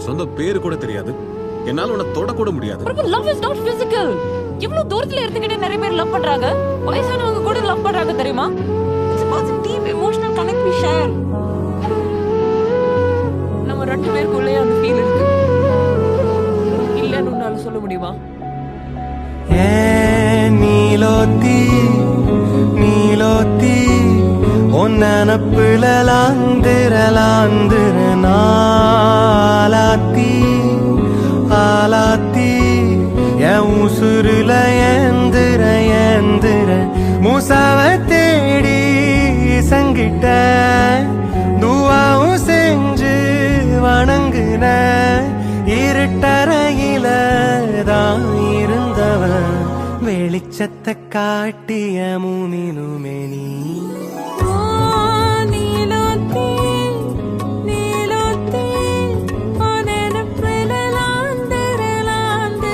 சொந்த பேரு கூட தெரியாது. என்னால உன்னை தொட கூட முடியாது. Love is not physical. இவ்வளவு தூரத்துல இருந்துகிட்டே நிறைய பேர் லவ் பண்றாங்க. வயசானவங்க கூட லவ் பண்றாங்க தெரியுமா? It's about the deep emotional connect we share. நம்ம ரெண்டு பேருக்குள்ளே அந்த ஃபீல் இருக்கு. இல்லன்னு உன்னால சொல்ல முடியுமா? நீலோத்தி நீலோத்தி ஒன்னப்புல லாந்திர நாலாத்தி ஆலாத்தி என் உசுருல ஏந்திர மூசாவ தேடி சங்கிட்ட துவாவும் செஞ்சு வணங்குன இருட்டறையில தான் இருந்தவன் வெளிச்சத்தை காட்டிய மூமினுமே நீ